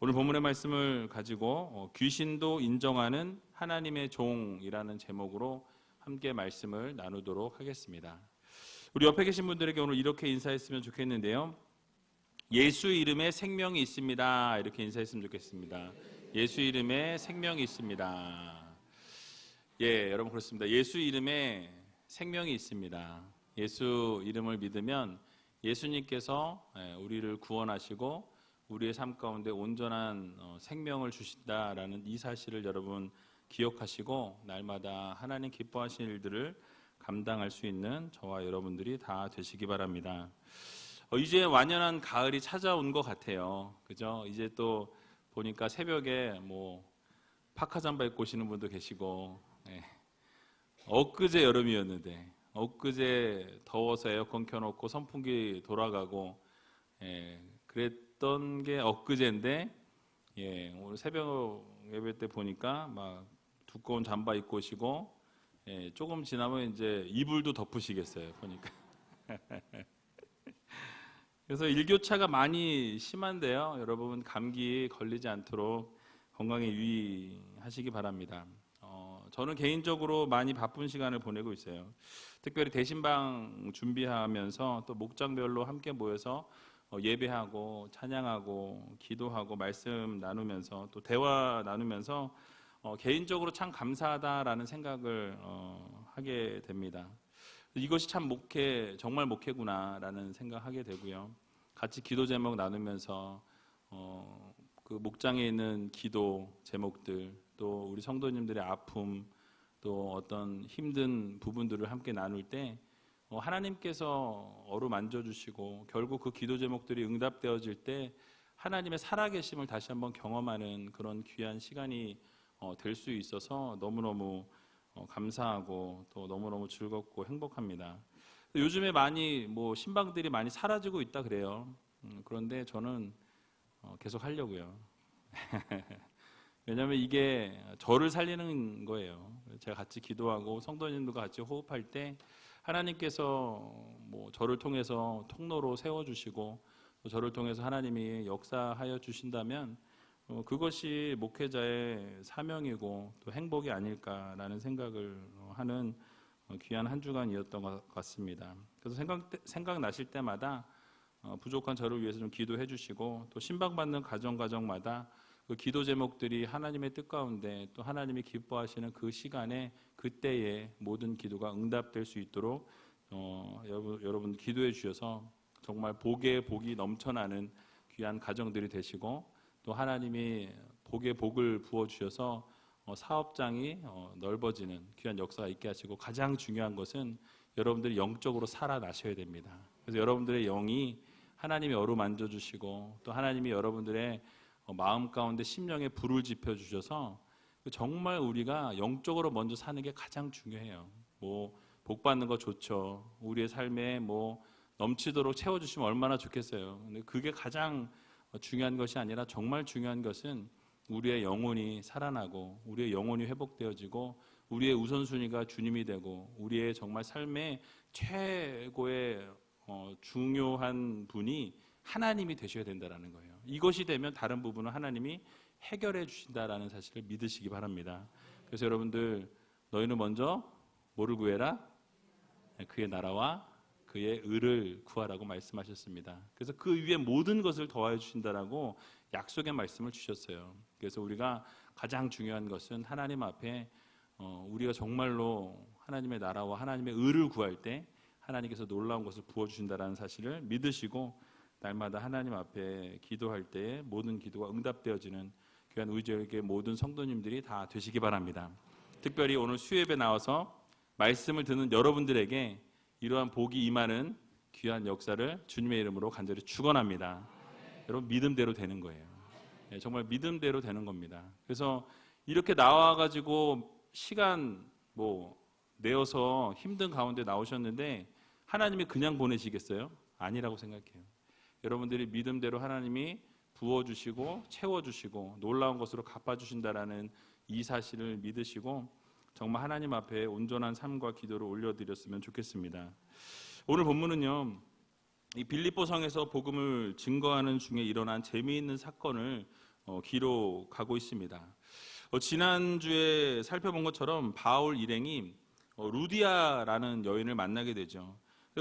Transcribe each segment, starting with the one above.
오늘 본문의 말씀을 가지고 귀신도 인정하는 하나님의 종이라는 제목으로 함께 말씀을 나누도록 하겠습니다. 우리 옆에 계신 분들에게 오늘 이렇게 인사했으면 좋겠는데요. 예수 이름에 생명이 있습니다. 이렇게 인사했으면 좋겠습니다. 예수 이름에 생명이 있습니다. 예, 여러분 그렇습니다. 예수 이름에 생명이 있습니다. 예수 이름을 믿으면 예수님께서 우리를 구원하시고 우리의 삶 가운데 온전한 생명을 주신다라는 이 사실을 여러분 기억하시고 날마다 하나님 기뻐하시는 일들을 감당할 수 있는 저와 여러분들이 다 되시기 바랍니다. 이제 완연한 가을이 찾아온 것 같아요. 그죠? 이제 또 보니까 새벽에 파카 잠바 입고 오시는 분도 계시고, 엊그제 여름이었는데 엊그제 더워서 에어컨 켜놓고 선풍기 돌아가고, 그랬던 게 엊그제인데, 오늘 새벽 예배 때 보니까 막 두꺼운 잠바 입고 오시고, 조금 지나면 이제 이불도 덮으시겠어요. 보니까. 그래서 일교차가 많이 심한데요. 여러분 감기 걸리지 않도록 건강에 유의하시기 바랍니다. 저는 개인적으로 많이 바쁜 시간을 보내고 있어요. 특별히 대신방 준비하면서 또 목장별로 함께 모여서 예배하고 찬양하고 기도하고 말씀 나누면서 또 대화 나누면서 개인적으로 참 감사하다라는 생각을 하게 됩니다. 이것이 참 정말 목회구나라는 생각하게 되고요. 같이 기도 제목 나누면서 그 목장에 있는 기도 제목들, 또 우리 성도님들의 아픔, 또 어떤 힘든 부분들을 함께 나눌 때 하나님께서 어루만져 주시고 결국 그 기도 제목들이 응답되어질 때 하나님의 살아계심을 다시 한번 경험하는 그런 귀한 시간이 될 수 있어서 너무너무 감사하고 또 너무너무 즐겁고 행복합니다. 요즘에 많이 신방들이 많이 사라지고 있다 그래요. 그런데 저는 계속 하려고요. 왜냐하면 이게 저를 살리는 거예요. 제가 같이 기도하고 성도님들과 같이 호흡할 때 하나님께서 저를 통해서 통로로 세워주시고 또 저를 통해서 하나님이 역사하여 주신다면 그것이 목회자의 사명이고 또 행복이 아닐까라는 생각을 하는 귀한 한 주간이었던 것 같습니다. 그래서 생각나실 때마다 부족한 저를 위해서 좀 기도해 주시고 또 신방받는 가정마다 그 기도 제목들이 하나님의 뜻 가운데 또 하나님이 기뻐하시는 그 시간에 그때에 모든 기도가 응답될 수 있도록 여러분 기도해 주셔서 정말 복이 넘쳐나는 귀한 가정들이 되시고 또 하나님이 복에 복을 부어주셔서 사업장이 넓어지는 귀한 역사가 있게 하시고 가장 중요한 것은 여러분들이 영적으로 살아나셔야 됩니다. 그래서 여러분들의 영이 하나님이 어루만져 주시고 또 하나님이 여러분들의 마음 가운데 심령에 불을 지펴 주셔서 정말 우리가 영적으로 먼저 사는 게 가장 중요해요. 복 받는 거 좋죠. 우리의 삶에 넘치도록 채워주시면 얼마나 좋겠어요. 근데 그게 가장 중요한 것이 아니라 정말 중요한 것은 우리의 영혼이 살아나고 우리의 영혼이 회복되어지고 우리의 우선순위가 주님이 되고 우리의 정말 삶의 최고의 중요한 분이 하나님이 되셔야 된다는 거예요. 이것이 되면 다른 부분은 하나님이 해결해 주신다라는 사실을 믿으시기 바랍니다. 그래서 여러분들 너희는 먼저 뭐를 구해라? 그의 나라와 그의 의를 구하라고 말씀하셨습니다. 그래서 그 위에 모든 것을 더하여 주신다라고 약속의 말씀을 주셨어요. 그래서 우리가 가장 중요한 것은 하나님 앞에 우리가 정말로 하나님의 나라와 하나님의 의를 구할 때 하나님께서 놀라운 것을 부어주신다는 사실을 믿으시고 날마다 하나님 앞에 기도할 때 모든 기도가 응답되어지는 귀한 우리 지역의 모든 성도님들이 다 되시기 바랍니다. 특별히 오늘 수요예배 나와서 말씀을 듣는 여러분들에게 이러한 복이 임하는 귀한 역사를 주님의 이름으로 간절히 축원합니다. 여러분 믿음대로 되는 거예요. 정말 믿음대로 되는 겁니다. 그래서 이렇게 나와가지고 시간 내어서 힘든 가운데 나오셨는데 하나님이 그냥 보내시겠어요? 아니라고 생각해요. 여러분들이 믿음대로 하나님이 부어주시고 채워주시고 놀라운 것으로 갚아주신다라는 이 사실을 믿으시고 정말 하나님 앞에 온전한 삶과 기도를 올려드렸으면 좋겠습니다. 오늘 본문은요, 이 빌립보 성에서 복음을 증거하는 중에 일어난 재미있는 사건을 기록하고 있습니다. 지난주에 살펴본 것처럼 바울 일행이 루디아라는 여인을 만나게 되죠.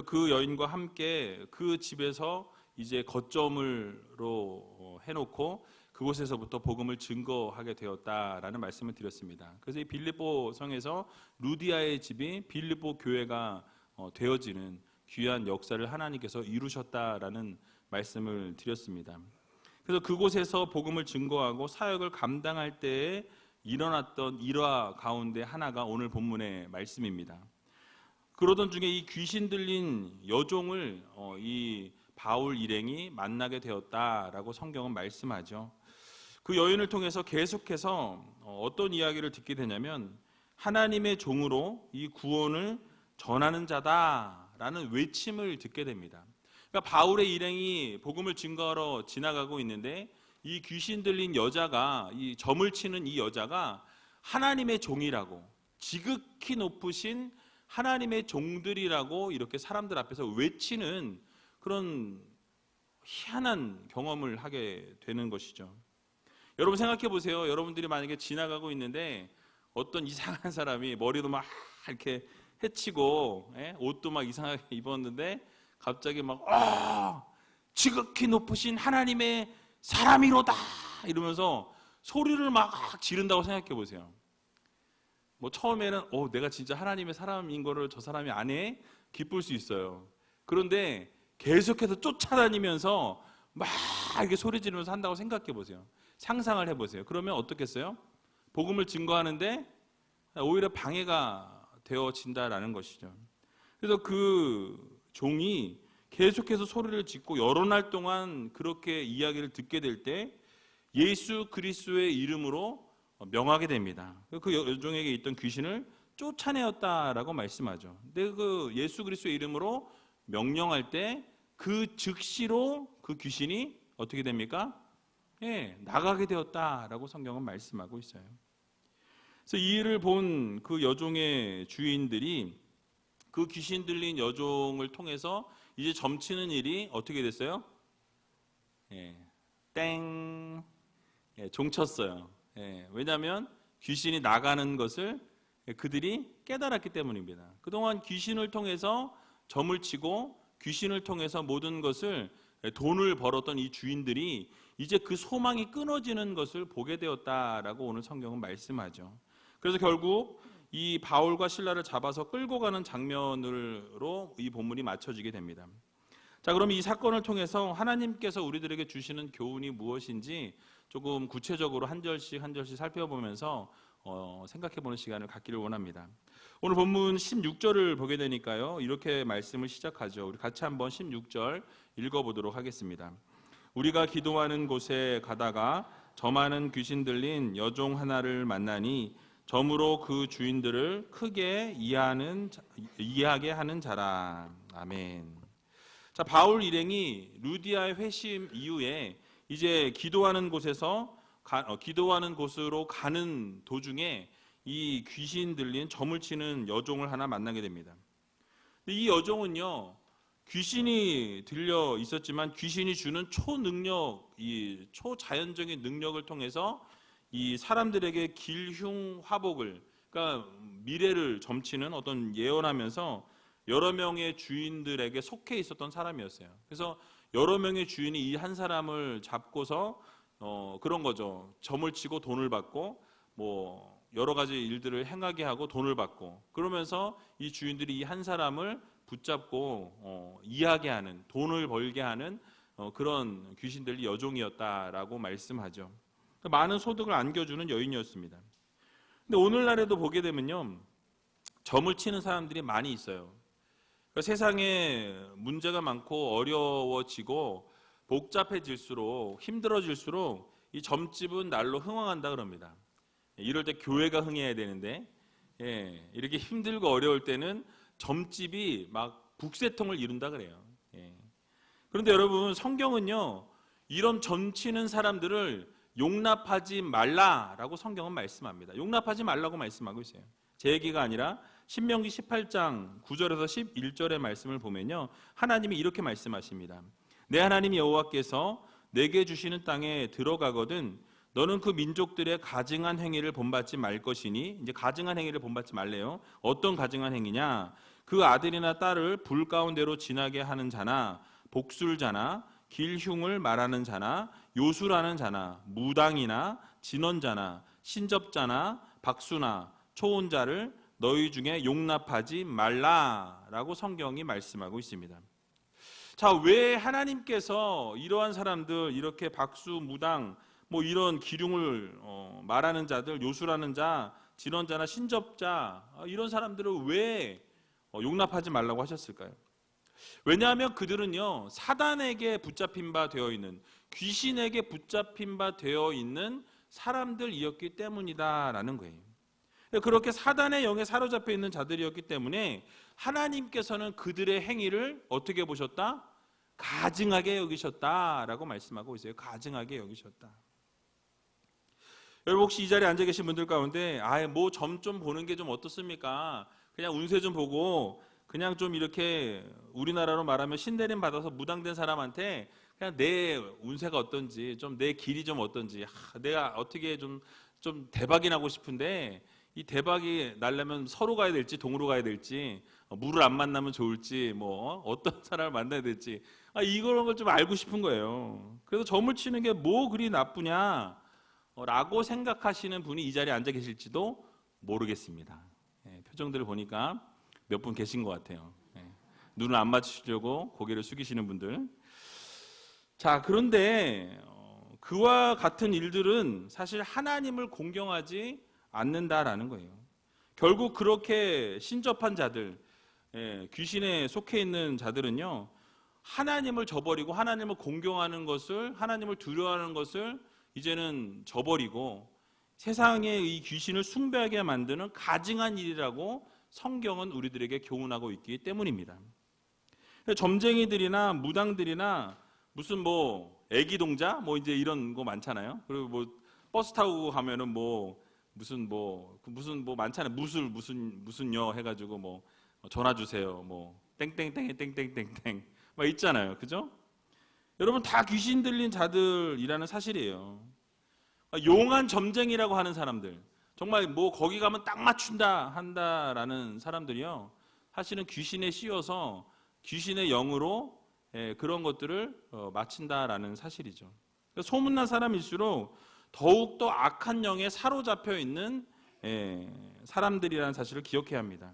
그 여인과 함께 그 집에서 이제 거점으로 해놓고 그곳에서부터 복음을 증거하게 되었다라는 말씀을 드렸습니다. 그래서 이 빌립보 성에서 루디아의 집이 빌립보 교회가 되어지는 귀한 역사를 하나님께서 이루셨다라는 말씀을 드렸습니다. 그래서 그곳에서 복음을 증거하고 사역을 감당할 때에 일어났던 일화 가운데 하나가 오늘 본문의 말씀입니다. 그러던 중에 이 귀신 들린 여종을 이 바울 일행이 만나게 되었다라고 성경은 말씀하죠. 그 여인을 통해서 계속해서 어떤 이야기를 듣게 되냐면 하나님의 종으로 이 구원을 전하는 자다라는 외침을 듣게 됩니다. 그러니까 바울의 일행이 복음을 증거하러 지나가고 있는데 이 귀신 들린 여자가, 이 점을 치는 이 여자가 하나님의 종이라고, 지극히 높으신 하나님의 종들이라고 이렇게 사람들 앞에서 외치는 그런 희한한 경험을 하게 되는 것이죠. 여러분 생각해 보세요. 여러분들이 만약에 지나가고 있는데 어떤 이상한 사람이 머리도 막 이렇게 해치고 옷도 막 이상하게 입었는데 갑자기 막 지극히 높으신 하나님의 사람이로다 이러면서 소리를 막 지른다고 생각해 보세요. 뭐 처음에는 내가 진짜 하나님의 사람인 거를 저 사람이 안 해? 기쁠 수 있어요. 그런데 계속해서 쫓아다니면서 막 이렇게 소리 지르면서 한다고 생각해 보세요. 상상을 해보세요. 그러면 어떻겠어요? 복음을 증거하는데 오히려 방해가 되어진다라는 것이죠. 그래서 그 종이 계속해서 소리를 짓고 여러 날 동안 그렇게 이야기를 듣게 될 때 예수 그리스도의 이름으로 명하게 됩니다. 그 여종에게 있던 귀신을 쫓아내었다라고 말씀하죠. 근데 그 예수 그리스도의 이름으로 명령할 때 그 즉시로 그 귀신이 어떻게 됩니까? 나가게 되었다라고 성경은 말씀하고 있어요. 그래서 이 일을 본 그 여종의 주인들이 그 귀신 들린 여종을 통해서 이제 점치는 일이 어떻게 됐어요? 종쳤어요. 왜냐하면 귀신이 나가는 것을 그들이 깨달았기 때문입니다. 그동안 귀신을 통해서 점을 치고 귀신을 통해서 모든 것을 돈을 벌었던 이 주인들이 이제 그 소망이 끊어지는 것을 보게 되었다라고 오늘 성경은 말씀하죠. 그래서 결국 이 바울과 실라를 잡아서 끌고 가는 장면으로 이 본문이 맞춰지게 됩니다. 자, 그럼 이 사건을 통해서 하나님께서 우리들에게 주시는 교훈이 무엇인지 조금 구체적으로 한 절씩 살펴보면서 생각해보는 시간을 갖기를 원합니다. 오늘 본문 16절을 보게 되니까요, 이렇게 말씀을 시작하죠. 우리 같이 한번 16절 읽어보도록 하겠습니다. 우리가 기도하는 곳에 가다가 점하는 귀신 들린 여종 하나를 만나니 점으로 그 주인들을 크게 이해하게 하는 자라. 아멘. 자, 바울 일행이 루디아의 회심 이후에 이제 기도하는 곳으로 가는 도중에 이 귀신 들린 점을 치는 여종을 하나 만나게 됩니다. 근데 이 여종은요, 귀신이 들려 있었지만 귀신이 주는 초능력, 이 초자연적인 능력을 통해서 이 사람들에게 길흉화복을, 그러니까 미래를 점치는 어떤 예언하면서 여러 명의 주인들에게 속해 있었던 사람이었어요. 그래서 여러 명의 주인이 이 한 사람을 잡고서 그런 거죠. 점을 치고 돈을 받고 뭐 여러 가지 일들을 행하게 하고 돈을 받고, 그러면서 이 주인들이 이 한 사람을 붙잡고 이해하게 하는, 돈을 벌게 하는 그런 귀신들이 여종이었다라고 말씀하죠. 많은 소득을 안겨주는 여인이었습니다. 근데 오늘날에도 보게 되면요, 점을 치는 사람들이 많이 있어요. 그러니까 세상에 문제가 많고 어려워지고 복잡해질수록, 힘들어질수록 이 점집은 날로 흥황한다 그럽니다. 이럴 때 교회가 흥해야 되는데 이렇게 힘들고 어려울 때는 점집이 막 북새통을 이룬다 그래요. 그런데 여러분, 성경은요, 이런 점치는 사람들을 용납하지 말라라고 성경은 말씀합니다. 용납하지 말라고 말씀하고 있어요. 제 얘기가 아니라 신명기 18장 9절에서 11절의 말씀을 보면요, 하나님이 이렇게 말씀하십니다. 내 하나님 여호와께서 내게 주시는 땅에 들어가거든 너는 그 민족들의 가증한 행위를 본받지 말 것이니, 이제 가증한 행위를 본받지 말래요. 어떤 가증한 행위냐? 그 아들이나 딸을 불 가운데로 지나게 하는 자나 복술자나 길흉을 말하는 자나 요술하는 자나 무당이나 진언자나 신접자나 박수나 초혼자를 너희 중에 용납하지 말라라고 성경이 말씀하고 있습니다. 자, 왜 하나님께서 이러한 사람들, 이렇게 박수, 무당, 뭐 이런 기륭을 말하는 자들, 요술하는 자, 진언자나 신접자, 이런 사람들을 왜 용납하지 말라고 하셨을까요? 왜냐하면 그들은요, 사단에게 붙잡힌 바 되어 있는, 귀신에게 붙잡힌 바 되어 있는 사람들이었기 때문이다라는 거예요. 그렇게 사단의 영에 사로잡혀 있는 자들이었기 때문에 하나님께서는 그들의 행위를 어떻게 보셨다? 가증하게 여기셨다라고 말씀하고 있어요. 가증하게 여기셨다. 여러분 혹시 이 자리에 앉아 계신 분들 가운데 뭐 점 좀 보는 게 좀 어떻습니까? 그냥 운세 좀 보고 그냥 좀 이렇게 우리나라로 말하면 신내림 받아서 무당된 사람한테 그냥 내 운세가 어떤지, 좀 내 길이 좀 어떤지, 내가 어떻게 좀 대박이 나고 싶은데 이 대박이 나려면 서로 가야 될지 동으로 가야 될지, 물을 안 만나면 좋을지, 뭐 어떤 사람을 만나야 될지, 이런 걸 좀 알고 싶은 거예요. 그래서 점을 치는 게 뭐 그리 나쁘냐 라고 생각하시는 분이 이 자리에 앉아 계실지도 모르겠습니다. 표정들을 보니까 몇 분 계신 것 같아요. 눈을 안 맞추시려고 고개를 숙이시는 분들. 자, 그런데 그와 같은 일들은 사실 하나님을 공경하지 않는다라는 거예요. 결국 그렇게 신접한 자들, 귀신에 속해 있는 자들은요, 하나님을 저버리고 하나님을 공경하는 것을, 하나님을 두려워하는 것을 이제는 저버리고 세상의 이 귀신을 숭배하게 만드는 가증한 일이라고 성경은 우리들에게 교훈하고 있기 때문입니다. 점쟁이들이나 무당들이나 무슨 뭐 애기 동자 뭐 이제 이런 거 많잖아요. 그리고 뭐 버스 타고 가면은 뭐 무슨 뭐 많잖아요. 무슨 여 해가지고 뭐 전화 주세요. 뭐 땡땡땡에 땡땡땡땡 막 있잖아요. 그죠? 여러분 다 귀신 들린 자들이라는 사실이에요. 용한 점쟁이라고 하는 사람들, 정말 뭐 거기 가면 딱 맞춘다 한다라는 사람들이요, 사실은 귀신에 씌워서 귀신의 영으로 그런 것들을 마친다라는 사실이죠. 소문난 사람일수록 더욱더 악한 영에 사로잡혀 있는 사람들이라는 사실을 기억해야 합니다.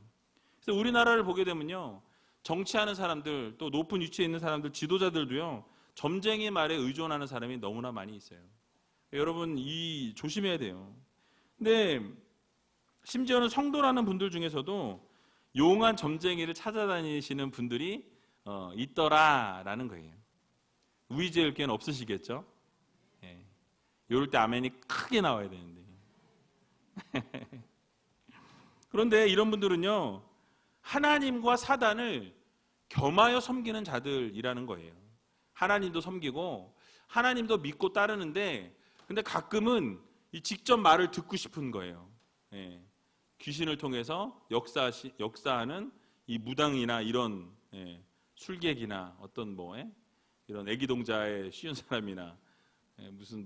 그래서 우리나라를 보게 되면요, 정치하는 사람들, 또 높은 위치에 있는 사람들, 지도자들도요, 점쟁이 말에 의존하는 사람이 너무나 많이 있어요. 여러분 조심해야 돼요. 근데 심지어는 성도라는 분들 중에서도 용한 점쟁이를 찾아다니시는 분들이 있더라라는 거예요. 우리 지을 게는 없으시겠죠? 이럴 때 아멘이 크게 나와야 되는데. 그런데 이런 분들은요, 하나님과 사단을 겸하여 섬기는 자들이라는 거예요. 하나님도 섬기고 하나님도 믿고 따르는데, 근데 가끔은 이 직접 말을 듣고 싶은 거예요. 귀신을 통해서 역사하는 이 무당이나 이런 술객이나 어떤 이런 애기동자에 씌운 사람이나 무슨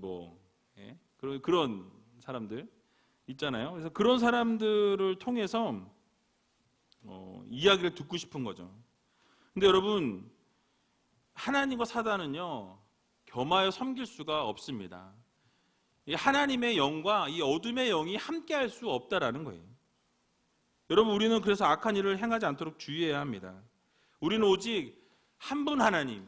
그런 사람들 있잖아요. 그래서 그런 사람들을 통해서 이야기를 듣고 싶은 거죠. 근데 여러분, 하나님과 사단은요, 겸하여 섬길 수가 없습니다. 하나님의 영과 이 어둠의 영이 함께할 수 없다라는 거예요. 여러분, 우리는 그래서 악한 일을 행하지 않도록 주의해야 합니다. 우리는 오직 한 분 하나님,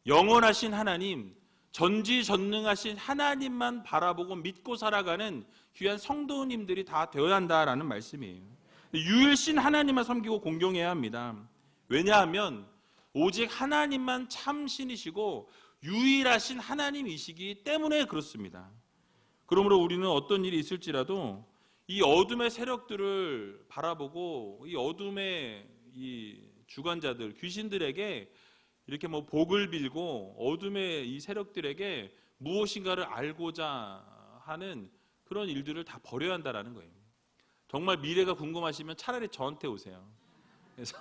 영원하신 하나님, 전지전능하신 하나님만 바라보고 믿고 살아가는 귀한 성도님들이 다 되어야 한다라는 말씀이에요. 유일신 하나님만 섬기고 공경해야 합니다. 왜냐하면 오직 하나님만 참 신이시고 유일하신 하나님이시기 때문에 그렇습니다. 그러므로 우리는 어떤 일이 있을지라도 이 어둠의 세력들을 바라보고 이 어둠의 이 주관자들, 귀신들에게 이렇게 복을 빌고 어둠의 이 세력들에게 무엇인가를 알고자 하는 그런 일들을 다 버려야 한다라는 거예요. 정말 미래가 궁금하시면 차라리 저한테 오세요. 그래서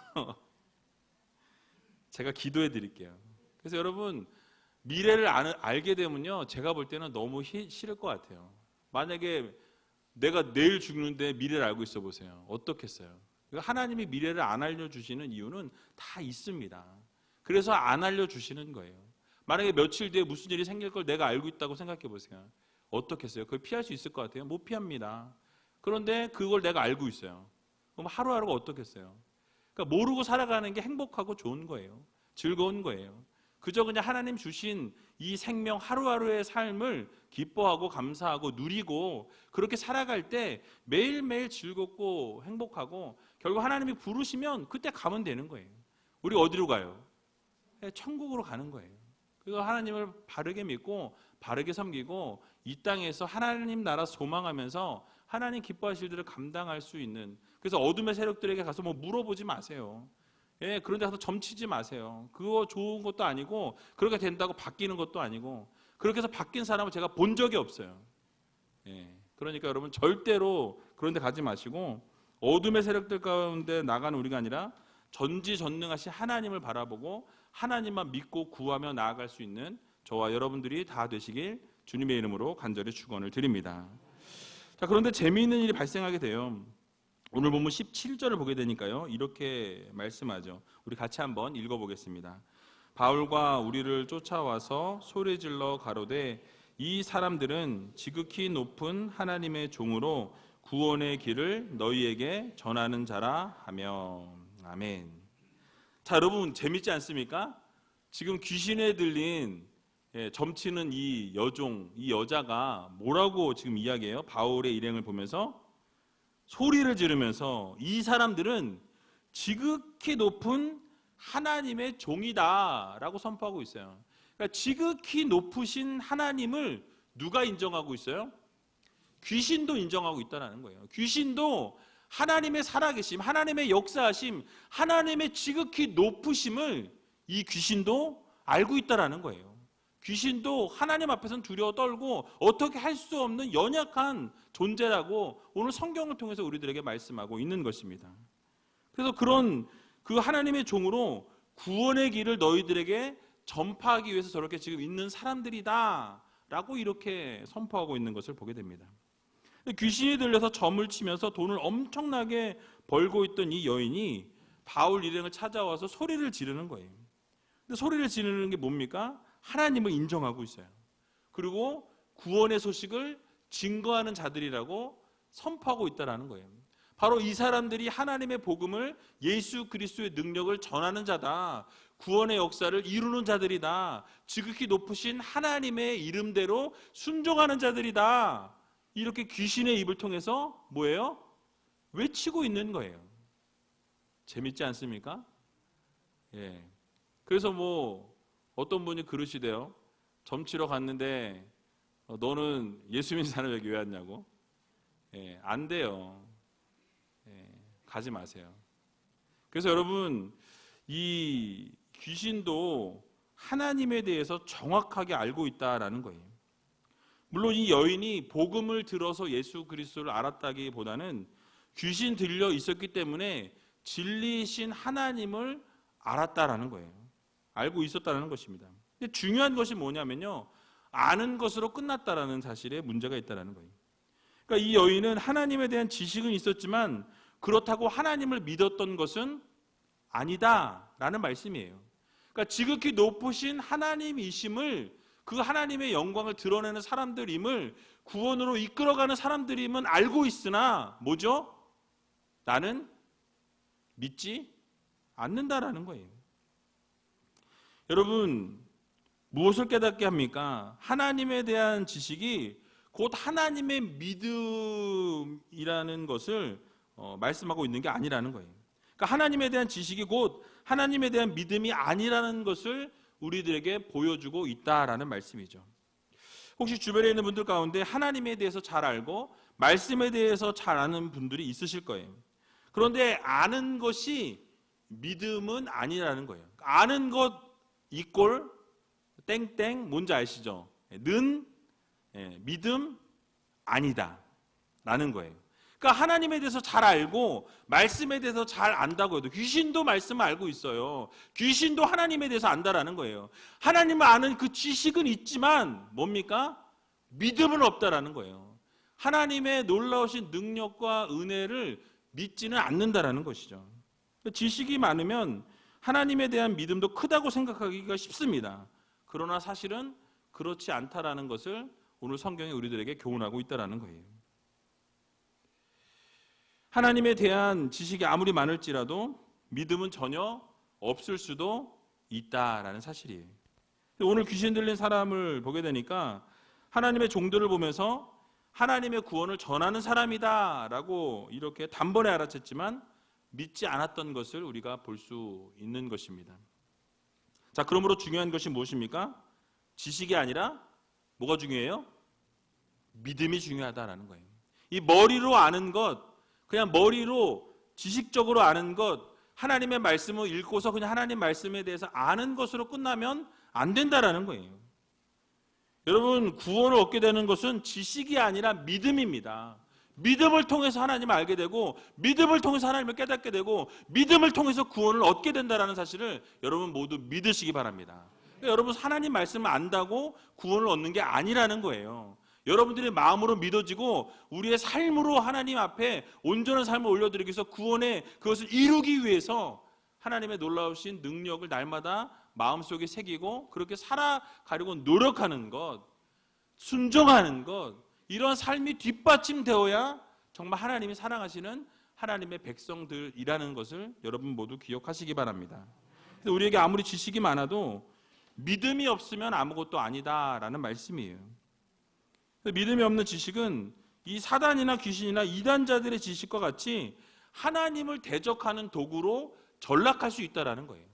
제가 기도해 드릴게요. 그래서 여러분, 미래를 알게 되면요, 제가 볼 때는 너무 싫을 것 같아요. 만약에 내가 내일 죽는데 미래를 알고 있어 보세요. 어떻겠어요? 하나님이 미래를 안 알려주시는 이유는 다 있습니다. 그래서 안 알려주시는 거예요. 만약에 며칠 뒤에 무슨 일이 생길 걸 내가 알고 있다고 생각해 보세요. 어떻겠어요? 그걸 피할 수 있을 것 같아요? 못 피합니다. 그런데 그걸 내가 알고 있어요. 그럼 하루하루가 어떻겠어요? 그러니까 모르고 살아가는 게 행복하고 좋은 거예요. 즐거운 거예요. 그저 그냥 하나님 주신 이 생명 하루하루의 삶을 기뻐하고 감사하고 누리고 그렇게 살아갈 때 매일매일 즐겁고 행복하고 결국 하나님이 부르시면 그때 가면 되는 거예요. 우리 어디로 가요? 천국으로 가는 거예요. 그래서 하나님을 바르게 믿고 바르게 섬기고 이 땅에서 하나님 나라 소망하면서 하나님 기뻐하실 일을 감당할 수 있는, 그래서 어둠의 세력들에게 가서 뭐 물어보지 마세요. 예, 그런 데 가서 점치지 마세요. 그거 좋은 것도 아니고 그렇게 된다고 바뀌는 것도 아니고 그렇게 해서 바뀐 사람을 제가 본 적이 없어요. 예, 그러니까 여러분 절대로 그런 데 가지 마시고 어둠의 세력들 가운데 나가는 우리가 아니라 전지전능하신 하나님을 바라보고 하나님만 믿고 구하며 나아갈 수 있는 저와 여러분들이 다 되시길 주님의 이름으로 간절히 축원을 드립니다. 자, 그런데 재미있는 일이 발생하게 돼요. 오늘 본문 17절을 보게 되니까요, 이렇게 말씀하죠. 우리 같이 한번 읽어보겠습니다. 바울과 우리를 쫓아와서 소리질러 가로되 이 사람들은 지극히 높은 하나님의 종으로 구원의 길을 너희에게 전하는 자라 하며. 아멘. 자, 여러분 재밌지 않습니까? 지금 귀신에 들린 점치는 이 여종, 이 여자가 뭐라고 지금 이야기해요? 바울의 일행을 보면서 소리를 지르면서 이 사람들은 지극히 높은 하나님의 종이다 라고 선포하고 있어요. 그러니까 지극히 높으신 하나님을 누가 인정하고 있어요? 귀신도 인정하고 있다는 거예요. 귀신도 하나님의 살아계심, 하나님의 역사하심, 하나님의 지극히 높으심을 이 귀신도 알고 있다는 거예요. 귀신도 하나님 앞에서는 두려워 떨고 어떻게 할 수 없는 연약한 존재라고 오늘 성경을 통해서 우리들에게 말씀하고 있는 것입니다. 그래서 그런 그 하나님의 종으로 구원의 길을 너희들에게 전파하기 위해서 저렇게 지금 있는 사람들이다 라고 이렇게 선포하고 있는 것을 보게 됩니다. 귀신이 들려서 점을 치면서 돈을 엄청나게 벌고 있던 이 여인이 바울 일행을 찾아와서 소리를 지르는 거예요. 근데 소리를 지르는 게 뭡니까? 하나님을 인정하고 있어요. 그리고 구원의 소식을 증거하는 자들이라고 선포하고 있다는 거예요. 바로 이 사람들이 하나님의 복음을, 예수 그리스도의 능력을 전하는 자다. 구원의 역사를 이루는 자들이다. 지극히 높으신 하나님의 이름대로 순종하는 자들이다. 이렇게 귀신의 입을 통해서 뭐예요? 외치고 있는 거예요. 재밌지 않습니까? 예. 그래서 뭐 어떤 분이 그러시대요. 점치러 갔는데 너는 예수 믿는 사람 여기 왜 왔냐고. 예, 안 돼요. 예, 가지 마세요. 그래서 여러분, 이 귀신도 하나님에 대해서 정확하게 알고 있다라는 거예요. 물론 이 여인이 복음을 들어서 예수 그리스도를 알았다기보다는 귀신 들려 있었기 때문에 진리신 하나님을 알았다라는 거예요. 알고 있었다는 것입니다. 근데 중요한 것이 뭐냐면요, 아는 것으로 끝났다라는 사실에 문제가 있다라는 거예요. 그러니까 이 여인은 하나님에 대한 지식은 있었지만 그렇다고 하나님을 믿었던 것은 아니다라는 말씀이에요. 그러니까 지극히 높으신 하나님이심을, 그 하나님의 영광을 드러내는 사람들임을, 구원으로 이끌어가는 사람들임은 알고 있으나 뭐죠? 나는 믿지 않는다라는 거예요. 여러분, 무엇을 깨닫게 합니까? 하나님에 대한 지식이 곧 하나님의 믿음이라는 것을 말씀하고 있는 게 아니라는 거예요. 그러니까 하나님에 대한 지식이 곧 하나님에 대한 믿음이 아니라는 것을 우리들에게 보여주고 있다라는 말씀이죠. 혹시 주변에 있는 분들 가운데 하나님에 대해서 잘 알고 말씀에 대해서 잘 아는 분들이 있으실 거예요. 그런데 아는 것이 믿음은 아니라는 거예요. 아는 것 이꼴 땡땡, 뭔지 아시죠? 는 믿음 아니다 라는 거예요. 그러니까 하나님에 대해서 잘 알고 말씀에 대해서 잘 안다고 해도 귀신도 말씀을 알고 있어요. 귀신도 하나님에 대해서 안다라는 거예요. 하나님을 아는 그 지식은 있지만 뭡니까? 믿음은 없다라는 거예요. 하나님의 놀라우신 능력과 은혜를 믿지는 않는다라는 것이죠. 지식이 많으면 하나님에 대한 믿음도 크다고 생각하기가 쉽습니다. 그러나 사실은 그렇지 않다라는 것을 오늘 성경이 우리들에게 교훈하고 있다라는 거예요. 하나님에 대한 지식이 아무리 많을지라도 믿음은 전혀 없을 수도 있다라는 사실이에요. 오늘 귀신 들린 사람을 보게 되니까 하나님의 종들을 보면서 하나님의 구원을 전하는 사람이다라고 이렇게 단번에 알아챘지만 믿지 않았던 것을 우리가 볼 수 있는 것입니다. 자, 그러므로 중요한 것이 무엇입니까? 지식이 아니라 뭐가 중요해요? 믿음이 중요하다라는 거예요. 이 머리로 아는 것, 그냥 머리로 지식적으로 아는 것, 하나님의 말씀을 읽고서 그냥 하나님 말씀에 대해서 아는 것으로 끝나면 안 된다라는 거예요. 여러분, 구원을 얻게 되는 것은 지식이 아니라 믿음입니다. 믿음을 통해서 하나님을 알게 되고 믿음을 통해서 하나님을 깨닫게 되고 믿음을 통해서 구원을 얻게 된다는 사실을 여러분 모두 믿으시기 바랍니다. 그러니까 여러분, 하나님 말씀을 안다고 구원을 얻는 게 아니라는 거예요. 여러분들이 마음으로 믿어지고 우리의 삶으로 하나님 앞에 온전한 삶을 올려드리기 위해서 구원의 그것을 이루기 위해서 하나님의 놀라우신 능력을 날마다 마음속에 새기고 그렇게 살아가려고 노력하는 것, 순종하는 것, 이런 삶이 뒷받침되어야 정말 하나님이 사랑하시는 하나님의 백성들이라는 것을 여러분 모두 기억하시기 바랍니다. 우리에게 아무리 지식이 많아도 믿음이 없으면 아무것도 아니다라는 말씀이에요. 믿음이 없는 지식은 이 사단이나 귀신이나 이단자들의 지식과 같이 하나님을 대적하는 도구로 전락할 수 있다라는 거예요.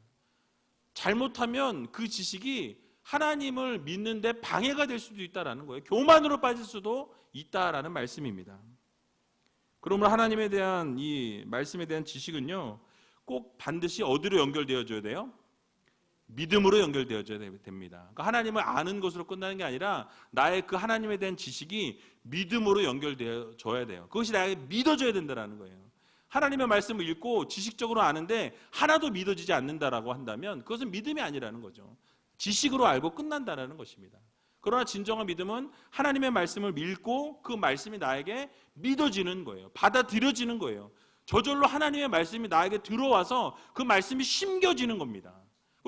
잘못하면 그 지식이 하나님을 믿는데 방해가 될 수도 있다라는 거예요. 교만으로 빠질 수도 있다라는 말씀입니다. 그러므로 하나님에 대한 이 말씀에 대한 지식은요, 꼭 반드시 어디로 연결되어져야 돼요? 믿음으로 연결되어져야 됩니다. 그러니까 하나님을 아는 것으로 끝나는 게 아니라 나의 그 하나님에 대한 지식이 믿음으로 연결되어져야 돼요. 그것이 나에게 믿어져야 된다는 거예요. 하나님의 말씀을 읽고 지식적으로 아는데 하나도 믿어지지 않는다라고 한다면 그것은 믿음이 아니라는 거죠. 지식으로 알고 끝난다는 것입니다. 그러나 진정한 믿음은 하나님의 말씀을 읽고 그 말씀이 나에게 믿어지는 거예요. 받아들여지는 거예요. 저절로 하나님의 말씀이 나에게 들어와서 그 말씀이 심겨지는 겁니다.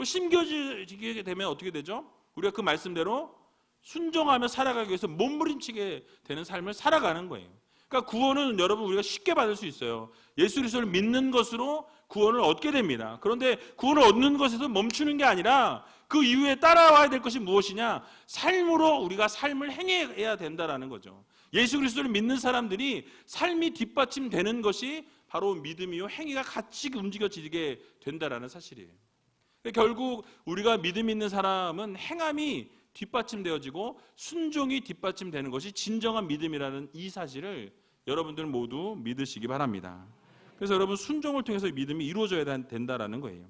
심겨지게 되면 어떻게 되죠? 우리가 그 말씀대로 순종하며 살아가기 위해서 몸부림치게 되는 삶을 살아가는 거예요. 그러니까 구원은 여러분 우리가 쉽게 받을 수 있어요. 예수 그리스도를 믿는 것으로 구원을 얻게 됩니다. 그런데 구원을 얻는 것에서 멈추는 게 아니라 그 이후에 따라와야 될 것이 무엇이냐? 삶으로 우리가 삶을 행해야 된다라는 거죠. 예수 그리스도를 믿는 사람들이 삶이 뒷받침되는 것이 바로 믿음이요 행위가 같이 움직여지게 된다라는 사실이에요. 결국 우리가 믿음 있는 사람은 행함이 뒷받침되어지고 순종이 뒷받침되는 것이 진정한 믿음이라는 이 사실을 여러분들 모두 믿으시기 바랍니다. 그래서 여러분 순종을 통해서 믿음이 이루어져야 된다라는 거예요.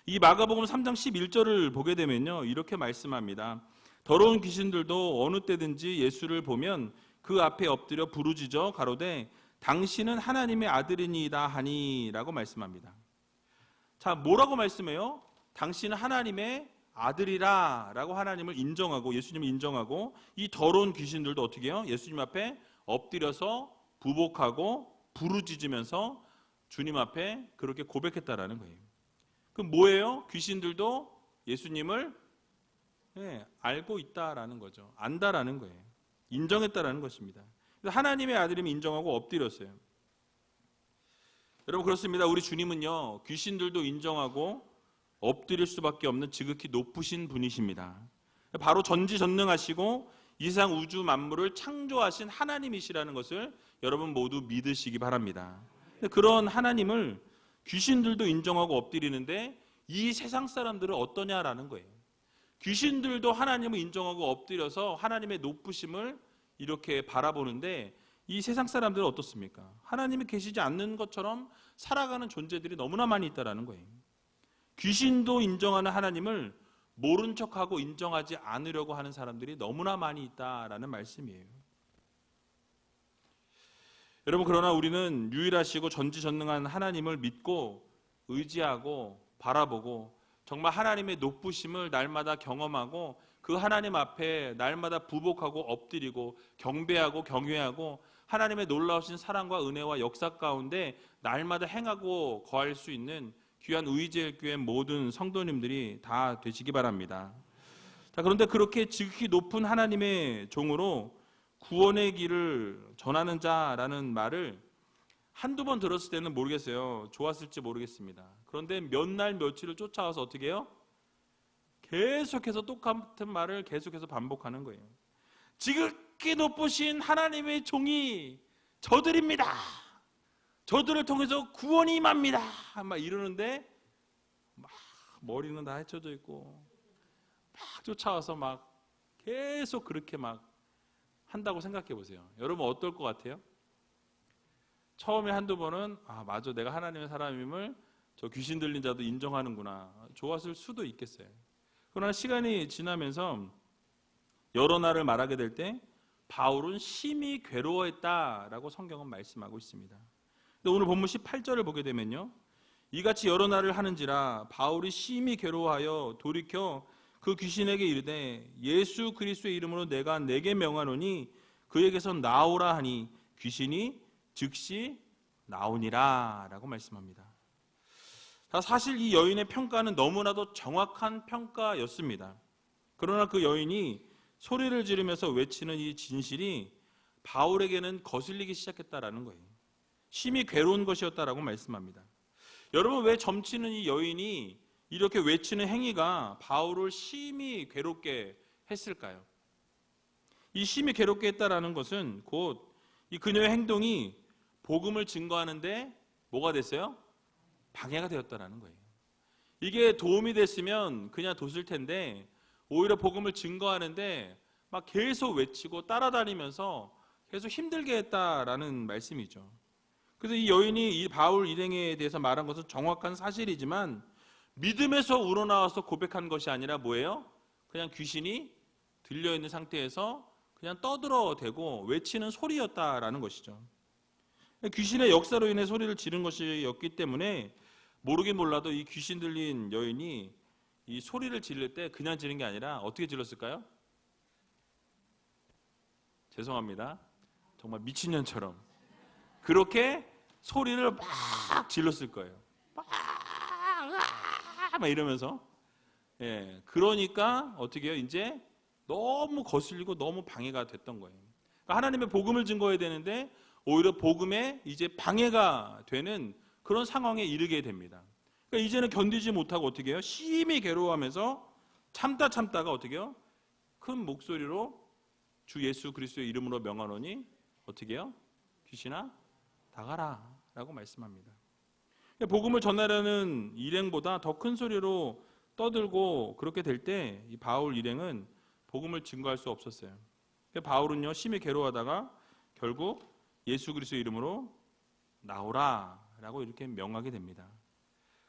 이 마가복음 3장 11절을 보게 되면요, 이렇게 말씀합니다. 더러운 귀신들도 어느 때든지 예수를 보면 그 앞에 엎드려 부르짖어 가로되 당신은 하나님의 아들이니이다 하니라고 말씀합니다. 자, 뭐라고 말씀해요? 당신은 하나님의 아들이라 라고 하나님을 인정하고 예수님을 인정하고 이 더러운 귀신들도 어떻게 해요? 예수님 앞에 엎드려서 부복하고 부르짖으면서 주님 앞에 그렇게 고백했다라는 거예요. 그럼 뭐예요? 귀신들도 예수님을 알고 있다라는 거죠. 안다라는 거예요. 인정했다라는 것입니다. 하나님의 아들임을 인정하고 엎드렸어요. 여러분 그렇습니다. 우리 주님은요 귀신들도 인정하고 엎드릴 수밖에 없는 지극히 높으신 분이십니다. 바로 전지전능하시고 이 세상 우주 만물을 창조하신 하나님이시라는 것을 여러분 모두 믿으시기 바랍니다. 그런 하나님을 귀신들도 인정하고 엎드리는데 이 세상 사람들은 어떠냐라는 거예요. 귀신들도 하나님을 인정하고 엎드려서 하나님의 높으심을 이렇게 바라보는데 이 세상 사람들은 어떻습니까? 하나님이 계시지 않는 것처럼 살아가는 존재들이 너무나 많이 있다는 거예요. 귀신도 인정하는 하나님을 모른 척하고 인정하지 않으려고 하는 사람들이 너무나 많이 있다라는 말씀이에요. 여러분, 그러나 우리는 유일하시고 전지전능한 하나님을 믿고 의지하고 바라보고 정말 하나님의 높으심을 날마다 경험하고 그 하나님 앞에 날마다 부복하고 엎드리고 경배하고 경외하고 하나님의 놀라우신 사랑과 은혜와 역사 가운데 날마다 행하고 거할 수 있는 귀한 의지의 모든 성도님들이 다 되시기 바랍니다. 자, 그런데 그렇게 지극히 높은 하나님의 종으로 구원의 길을 전하는 자라는 말을 한두 번 들었을 때는 모르겠어요. 좋았을지 모르겠습니다. 그런데 몇 날 며칠을 쫓아와서 어떻게 해요? 계속해서 똑같은 말을 계속해서 반복하는 거예요. 지극히 높으신 하나님의 종이 저들입니다. 저들을 통해서 구원이 임합니다. 막 이러는데 막 머리는 다 헤쳐져 있고 막 쫓아와서 막 계속 그렇게 막 한다고 생각해 보세요. 여러분 어떨 것 같아요? 처음에 한두 번은 맞아, 내가 하나님의 사람임을 저 귀신 들린 자도 인정하는구나, 좋았을 수도 있겠어요. 그러나 시간이 지나면서 여러 날을 말하게 될 때 바울은 심히 괴로워했다라고 성경은 말씀하고 있습니다. 근데 오늘 본문 18절을 보게 되면요, 이같이 여러 날을 하는지라 바울이 심히 괴로워하여 돌이켜 그 귀신에게 이르되 예수 그리스도의 이름으로 내가 내게 명하노니 그에게서 나오라 하니 귀신이 즉시 나오니라 라고 말씀합니다. 사실 이 여인의 평가는 너무나도 정확한 평가였습니다. 그러나 그 여인이 소리를 지르면서 외치는 이 진실이 바울에게는 거슬리기 시작했다라는 거예요. 심히 괴로운 것이었다라고 말씀합니다. 여러분, 왜 점치는 이 여인이 이렇게 외치는 행위가 바울을 심히 괴롭게 했을까요? 이 심히 괴롭게 했다라는 것은 곧 이 그녀의 행동이 복음을 증거하는데 뭐가 됐어요? 방해가 되었다라는 거예요. 이게 도움이 됐으면 그냥 뒀을 텐데 오히려 복음을 증거하는데 막 계속 외치고 따라다니면서 계속 힘들게 했다라는 말씀이죠. 그래서 이 여인이 이 바울 일행에 대해서 말한 것은 정확한 사실이지만 믿음에서 우러나와서 고백한 것이 아니라 뭐예요? 그냥 귀신이 들려있는 상태에서 그냥 떠들어대고 외치는 소리였다라는 것이죠. 귀신의 역사로 인해 소리를 지른 것이었기 때문에 모르긴 몰라도 이 귀신 들린 여인이 이 소리를 지를 때 그냥 지른 게 아니라 어떻게 질렀을까요? 죄송합니다. 정말 미친년처럼 그렇게 소리를 막 질렀을 거예요. 막 이러면서. 그러니까 어떻게 해요? 이제 너무 거슬리고 너무 방해가 됐던 거예요. 그러니까 하나님의 복음을 증거해야 되는데 오히려 복음에 이제 방해가 되는 그런 상황에 이르게 됩니다. 그러니까 이제는 견디지 못하고 어떻게 해요? 심히 괴로워하면서 참다가 어떻게 해요? 큰 목소리로 주 예수 그리스도의 이름으로 명하노니 어떻게 해요? 귀신아 나가라 라고 말씀합니다. 복음을 전하려는 일행보다 더 큰 소리로 떠들고 그렇게 될 때 이 바울 일행은 복음을 증거할 수 없었어요. 바울은요 심히 괴로워하다가 결국 예수 그리스도의 이름으로 나오라 라고 이렇게 명하게 됩니다.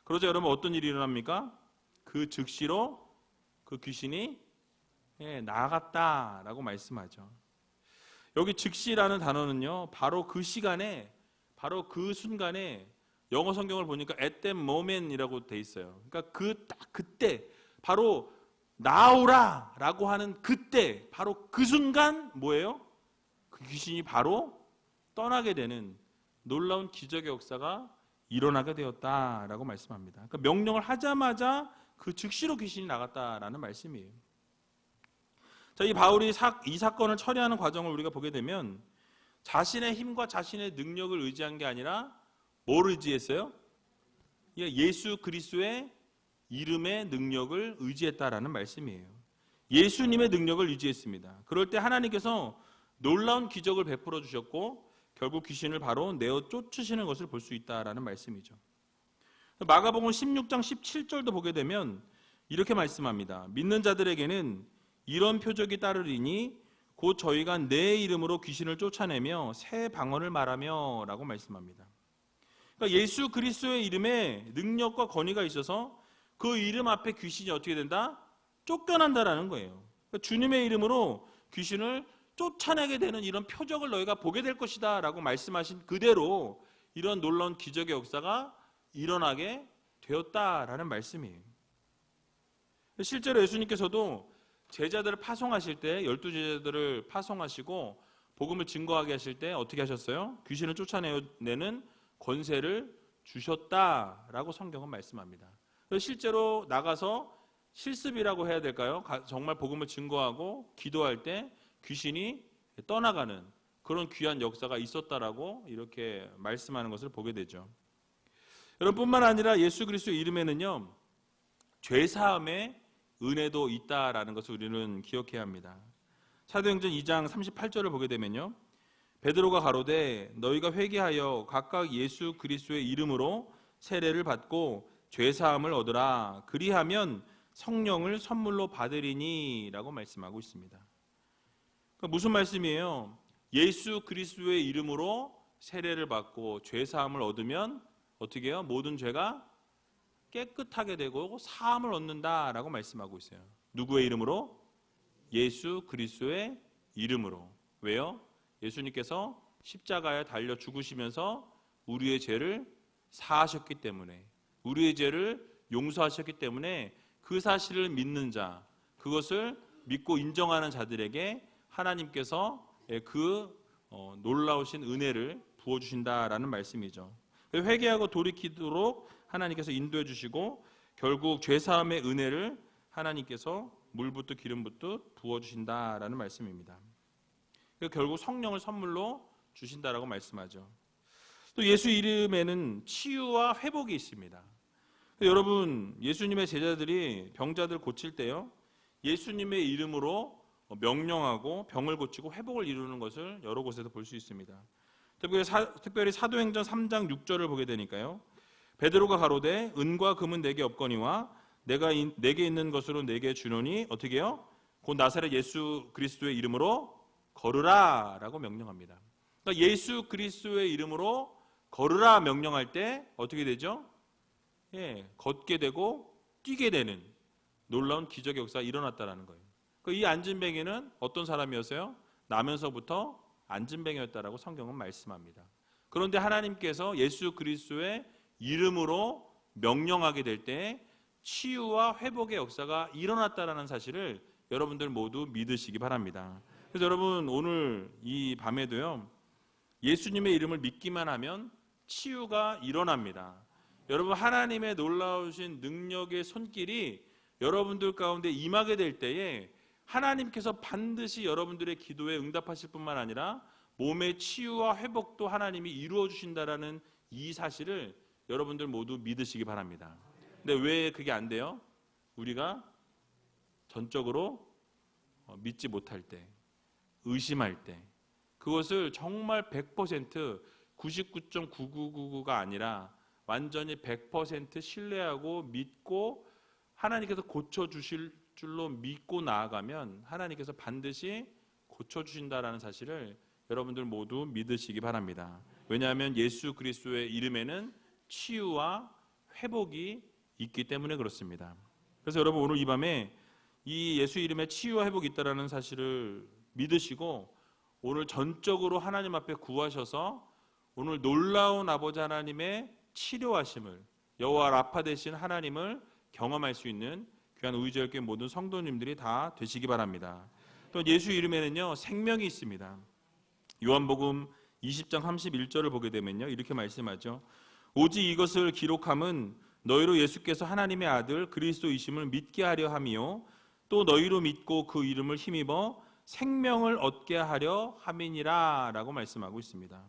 그러자 여러분 어떤 일이 일어납니까? 그 즉시로 그 귀신이 나갔다라고 말씀하죠. 여기 즉시라는 단어는요 바로 그 시간에 바로 그 순간에 영어 성경을 보니까 at that moment이라고 돼 있어요. 그러니까 그때 바로 나오라라고 하는 그때 바로 그 순간 뭐예요? 그 귀신이 바로 떠나게 되는 놀라운 기적의 역사가 일어나게 되었다라고 말씀합니다. 그러니까 명령을 하자마자 그 즉시로 귀신이 나갔다라는 말씀이에요. 자, 이 바울이 이 사건을 처리하는 과정을 우리가 보게 되면 자신의 힘과 자신의 능력을 의지한 게 아니라 뭘 의지했어요? 예수 그리스도의 이름의 능력을 의지했다라는 말씀이에요. 예수님의 능력을 의지했습니다. 그럴 때 하나님께서 놀라운 기적을 베풀어 주셨고 결국 귀신을 바로 내어 쫓으시는 것을 볼 수 있다라는 말씀이죠. 마가복음 16장 17절도 보게 되면 이렇게 말씀합니다. 믿는 자들에게는 이런 표적이 따르리니 곧 저희가 내 이름으로 귀신을 쫓아내며 새 방언을 말하며 라고 말씀합니다. 그러니까 예수 그리스도의 이름에 능력과 권위가 있어서 그 이름 앞에 귀신이 어떻게 된다? 쫓겨난다라는 거예요. 그러니까 주님의 이름으로 귀신을 쫓아내게 되는 이런 표적을 너희가 보게 될 것이다 라고 말씀하신 그대로 이런 놀라운 기적의 역사가 일어나게 되었다라는 말씀이에요. 실제로 예수님께서도 제자들을 파송하실 때 12제자들을 파송하시고 복음을 증거하게 하실 때 어떻게 하셨어요? 귀신을 쫓아내는 권세를 주셨다라고 성경은 말씀합니다. 실제로 나가서 실습이라고 해야 될까요? 정말 복음을 증거하고 기도할 때 귀신이 떠나가는 그런 귀한 역사가 있었다라고 이렇게 말씀하는 것을 보게 되죠. 여러분뿐만 아니라 예수 그리스도의 이름에는요, 죄사함의 은혜도 있다라는 것을 우리는 기억해야 합니다. 사도행전 2장 38절을 보게 되면요, 베드로가 가로되 너희가 회개하여 각각 예수 그리스도의 이름으로 세례를 받고 죄사함을 얻으라. 그리하면 성령을 선물로 받으리니 라고 말씀하고 있습니다. 그러니까 무슨 말씀이에요? 예수 그리스도의 이름으로 세례를 받고 죄사함을 얻으면 어떻게 해요? 모든 죄가 깨끗하게 되고 사함을 얻는다라고 말씀하고 있어요. 누구의 이름으로? 예수 그리스도의 이름으로. 왜요? 예수님께서 십자가에 달려 죽으시면서 우리의 죄를 사하셨기 때문에, 우리의 죄를 용서하셨기 때문에 그 사실을 믿는 자, 그것을 믿고 인정하는 자들에게 하나님께서 그 놀라우신 은혜를 부어주신다라는 말씀이죠. 회개하고 돌이키도록 하나님께서 인도해 주시고 결국 죄사함의 은혜를 하나님께서 물붓듯 기름붓듯 부어주신다라는 말씀입니다. 결국 성령을 선물로 주신다라고 말씀하죠. 또 예수 이름에는 치유와 회복이 있습니다. 여러분, 예수님의 제자들이 병자들 고칠 때요, 예수님의 이름으로 명령하고 병을 고치고 회복을 이루는 것을 여러 곳에서 볼 수 있습니다. 특별히 사도행전 3장 6절을 보게 되니까요, 베드로가 가로되 은과 금은 내게 없거니와 내게 있는 것으로 내게 주노니 어떻게 해요? 곧 나사렛 예수 그리스도의 이름으로 걸으라 라고 명령합니다. 그러니까 예수 그리스도의 이름으로 걸으라 명령할 때 어떻게 되죠? 걷게 되고 뛰게 되는 놀라운 기적의 역사가 일어났다는 거예요. 이 안진뱅이는 어떤 사람이었어요? 나면서부터 안진뱅이였다라고 성경은 말씀합니다. 그런데 하나님께서 예수 그리스도의 이름으로 명령하게 될 때 치유와 회복의 역사가 일어났다라는 사실을 여러분들 모두 믿으시기 바랍니다. 그래서 여러분, 오늘 이 밤에도요, 예수님의 이름을 믿기만 하면 치유가 일어납니다. 여러분, 하나님의 놀라우신 능력의 손길이 여러분들 가운데 임하게 될 때에 하나님께서 반드시 여러분들의 기도에 응답하실 뿐만 아니라 몸의 치유와 회복도 하나님이 이루어 주신다라는 이 사실을 여러분들 모두 믿으시기 바랍니다. 근데 왜 그게 안 돼요? 우리가 전적으로 믿지 못할 때, 의심할 때, 그것을 정말 100% 99.9999가 아니라 완전히 100% 신뢰하고 믿고 하나님께서 고쳐주실 줄로 믿고 나아가면 하나님께서 반드시 고쳐주신다라는 사실을 여러분들 모두 믿으시기 바랍니다. 왜냐하면 예수 그리스도의 이름에는 치유와 회복이 있기 때문에 그렇습니다. 그래서 여러분, 오늘 이 밤에 이 예수 이름에 치유와 회복이 있다는 사실을 믿으시고 오늘 전적으로 하나님 앞에 구하셔서 오늘 놀라운 아버지 하나님의 치료하심을, 여호와 라파 되신 하나님을 경험할 수 있는 귀한 우이제일교회 모든 성도님들이 다 되시기 바랍니다. 또 예수 이름에는요, 생명이 있습니다. 요한복음 20장 31절을 보게 되면요, 이렇게 말씀하죠. 오직 이것을 기록함은 너희로 예수께서 하나님의 아들 그리스도이심을 믿게 하려 함이요 또 너희로 믿고 그 이름을 힘입어 생명을 얻게 하려 함이니라 라고 말씀하고 있습니다.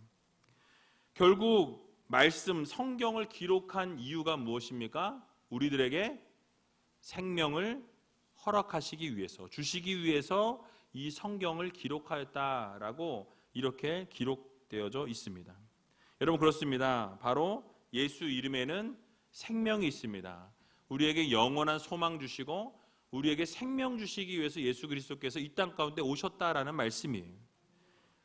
결국 말씀, 성경을 기록한 이유가 무엇입니까? 우리들에게 생명을 허락하시기 위해서, 주시기 위해서 이 성경을 기록하였다라고 이렇게 기록되어져 있습니다. 여러분, 그렇습니다. 바로 예수 이름에는 생명이 있습니다. 우리에게 영원한 소망 주시고 우리에게 생명 주시기 위해서 예수 그리스도께서 이 땅 가운데 오셨다라는 말씀이에요.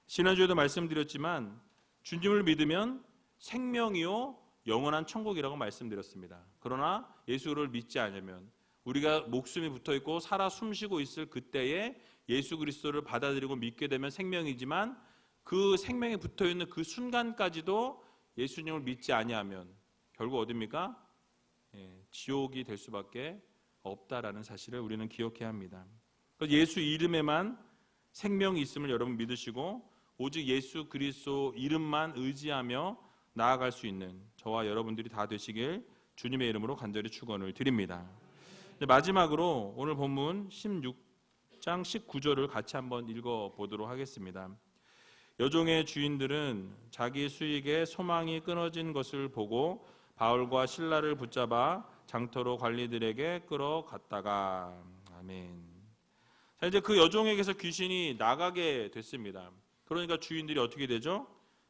지난주에도 말씀드렸지만 주님을 믿으면 생명이요 영원한 천국이라고 말씀드렸습니다. 그러나 예수를 믿지 않으면 우리가 목숨이 붙어있고 살아 숨쉬고 있을 그때에 예수 그리스도를 받아들이고 믿게 되면 생명이지만 그 생명에 붙어있는 그 순간까지도 예수님을 믿지 아니하면 결국 어딥니까? 지옥이 될 수밖에 없다라는 사실을 우리는 기억해야 합니다. 예수 이름에만 생명이 있음을 여러분 믿으시고 오직 예수 그리스도 이름만 의지하며 나아갈 수 있는 저와 여러분들이 다 되시길 주님의 이름으로 간절히 축원을 드립니다. 마지막으로 오늘 본문 16장 19절을 같이 한번 읽어보도록 하겠습니다. 여종의 주인들은 자기 수익에 소망이 끊어진 것을 보고 바울과 실라를 붙잡아 장터로 관리들에게 끌어갔다가 아멘. 자, 이제 그 여종에게서 귀신이 나가게 됐습니다. 그러니까 주인들이 어떻게 되죠?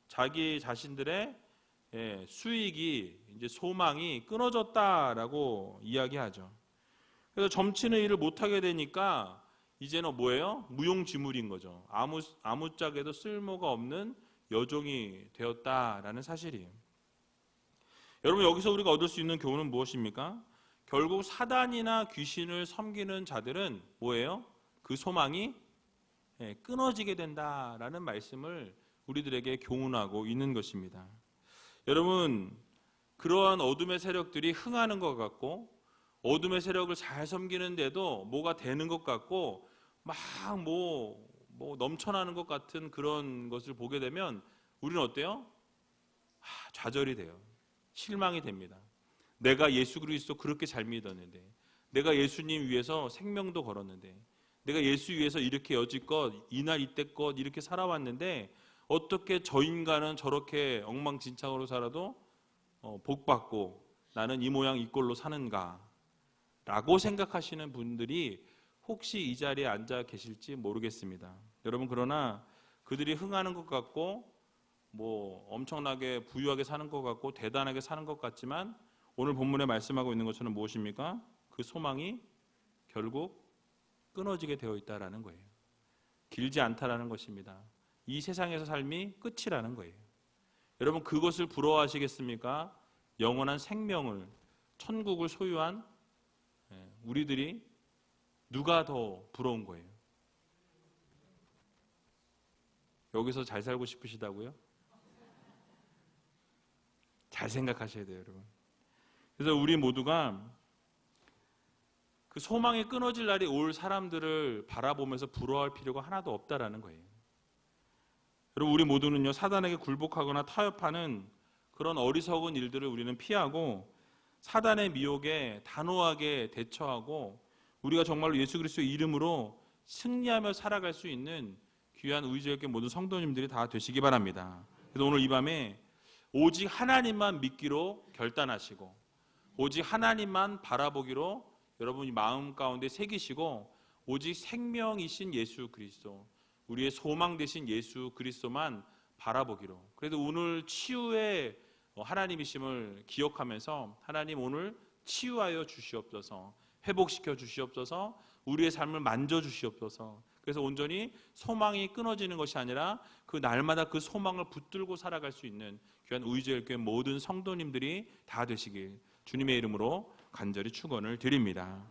자기 자신들의 수익이 이제 소망이 끊어졌다라고 이야기하죠. 그래서 점치는 일을 못하게 되니까 이제는 뭐예요? 무용지물인 거죠. 아무짝에도 쓸모가 없는 여종이 되었다라는 사실이에요. 여러분 여기서 우리가 얻을 수 있는 교훈은 무엇입니까? 결국 사단이나 귀신을 섬기는 자들은 뭐예요? 그 소망이 끊어지게 된다라는 말씀을 우리들에게 교훈하고 있는 것입니다. 여러분 그러한 어둠의 세력들이 흥하는 것 같고 어둠의 세력을 잘 섬기는데도 뭐가 되는 것 같고 막 넘쳐나는 것 같은 그런 것을 보게 되면 우리는 어때요? 좌절이 돼요. 실망이 됩니다. 내가 예수 그리스도 그렇게 잘 믿었는데, 내가 예수님 위해서 생명도 걸었는데, 내가 예수 위해서 이렇게 여지껏 이날 이때껏 이렇게 살아왔는데 어떻게 저 인간은 저렇게 엉망진창으로 살아도 복받고 나는 이 모양 이 꼴로 사는가 라고 생각하시는 분들이 혹시 이 자리에 앉아 계실지 모르겠습니다. 여러분 그러나 그들이 흥하는 것 같고 엄청나게 부유하게 사는 것 같고 대단하게 사는 것 같지만 오늘 본문에 말씀하고 있는 것처럼 무엇입니까? 그 소망이 결국 끊어지게 되어 있다라는 거예요. 길지 않다라는 것입니다. 이 세상에서 삶이 끝이라는 거예요. 여러분 그것을 부러워하시겠습니까? 영원한 생명을 천국을 소유한 우리들이 누가 더 부러운 거예요? 여기서 잘 살고 싶으시다고요? 잘 생각하셔야 돼요, 여러분. 그래서 우리 모두가 그 소망이 끊어질 날이 올 사람들을 바라보면서 부러워할 필요가 하나도 없다라는 거예요. 여러분 우리 모두는요 사단에게 굴복하거나 타협하는 그런 어리석은 일들을 우리는 피하고 사단의 미혹에 단호하게 대처하고 우리가 정말로 예수 그리스도의 이름으로 승리하며 살아갈 수 있는 귀한 의지의 모든 성도님들이 다 되시기 바랍니다. 그래서 오늘 이 밤에 오직 하나님만 믿기로 결단하시고 오직 하나님만 바라보기로 여러분이 마음 가운데 새기시고 오직 생명이신 예수 그리스도 우리의 소망 되신 예수 그리스도만 바라보기로 그래도 오늘 치유의 하나님이심을 기억하면서 하나님 오늘 치유하여 주시옵소서 회복시켜 주시옵소서 우리의 삶을 만져 주시옵소서 그래서 온전히 소망이 끊어지는 것이 아니라 그 날마다 그 소망을 붙들고 살아갈 수 있는 귀한 의지의 교회 모든 성도님들이 다 되시길 주님의 이름으로 간절히 축원을 드립니다.